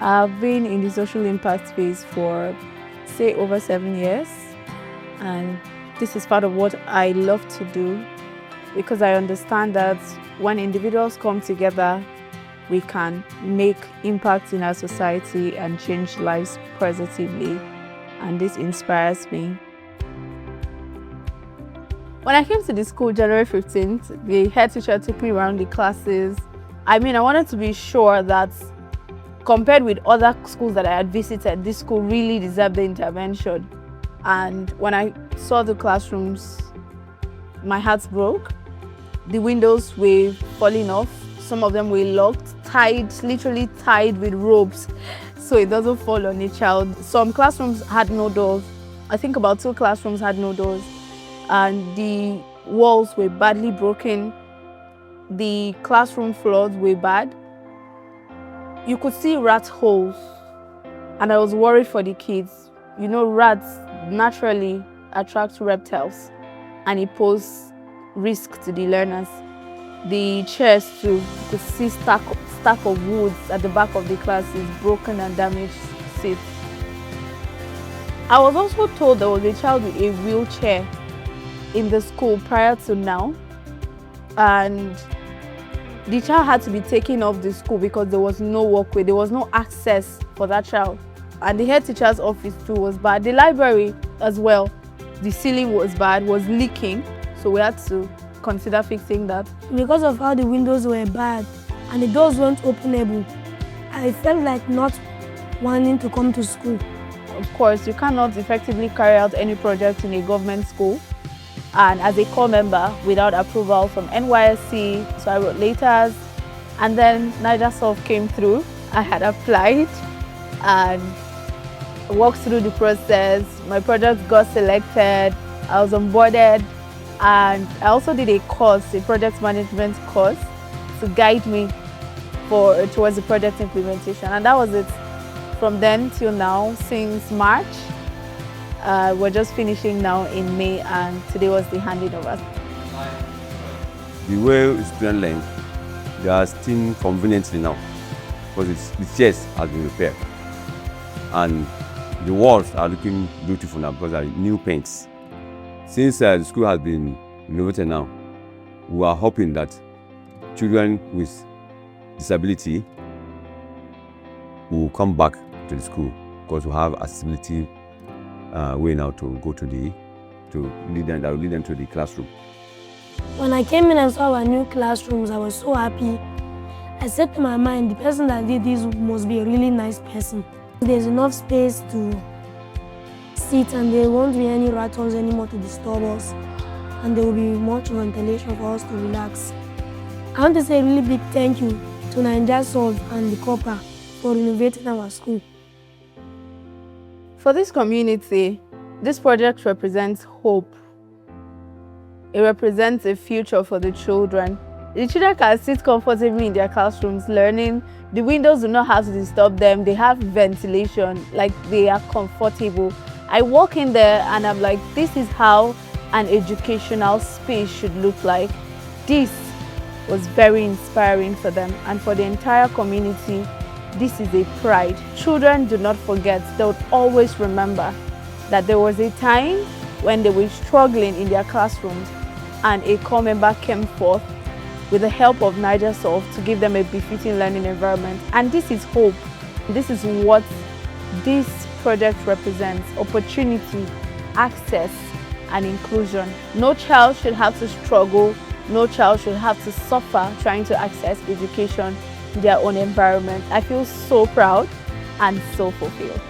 I've been in the social impact space for, say, over 7 years, and this is part of what I love to do because I understand that when individuals come together, we can make impact in our society and change lives positively, and this inspires me. When I came to the school January 15th, the head teacher took me around the classes. I wanted to be sure that compared with other schools that I had visited, this school really deserved the intervention. And when I saw the classrooms, my heart broke. The windows were falling off. Some of them were locked, tied, literally tied with ropes, so it doesn't fall on a child. Some classrooms had no doors. I think about 2 classrooms had no doors. And the walls were badly broken. The classroom floors were bad. You could see rat holes, and I was worried for the kids. You know, rats naturally attract reptiles, and it poses risk to the learners. The chairs too, you could see stack of woods at the back of the classes, broken and damaged seats. I was also told there was a child with a wheelchair in the school prior to now, and the child had to be taken off the school because there was no walkway, there was no access for that child. And the head teacher's office too was bad. The library as well, the ceiling was bad, was leaking, so we had to consider fixing that. Because of how the windows were bad and the doors weren't openable, I felt like not wanting to come to school. Of course, you cannot effectively carry out any project in a government school and as a core member without approval from NYSC, so I wrote letters, and then NaijaSolve came through. I had applied and walked through the process. My project got selected, I was onboarded, and I also did a course, a project management course, to guide me towards the project implementation, and that was it. From then till now, since March, we're just finishing now in May, and today was the handing over. The way students learn, they are still conveniently now because the chairs have been repaired and the walls are looking beautiful now because of new paints. Since the school has been renovated now, we are hoping that children with disability will come back to the school because we have accessibility way now to go to lead them to the classroom. When I came in and saw our new classrooms, I was so happy. I said to my mind, the person that did this must be a really nice person. There's enough space to sit and there won't be any rattles anymore to disturb us, and there will be much ventilation for us to relax. I want to say a really big thank you to NaijaSolve and the COPA for renovating our school. For this community, this project represents hope. It represents a future for the children. The children can sit comfortably in their classrooms learning. The windows do not have to disturb them. They have ventilation, like they are comfortable. I walk in there and I'm like, this is how an educational space should look like. This was very inspiring for them, and for the entire community, this is a pride. Children do not forget, they would always remember that there was a time when they were struggling in their classrooms and a core member came forth with the help of NaijaSolve to give them a befitting learning environment. And this is hope. This is what this project represents: opportunity, access, and inclusion. No child should have to struggle. No child should have to suffer trying to access education in their own environment. I feel so proud and so fulfilled.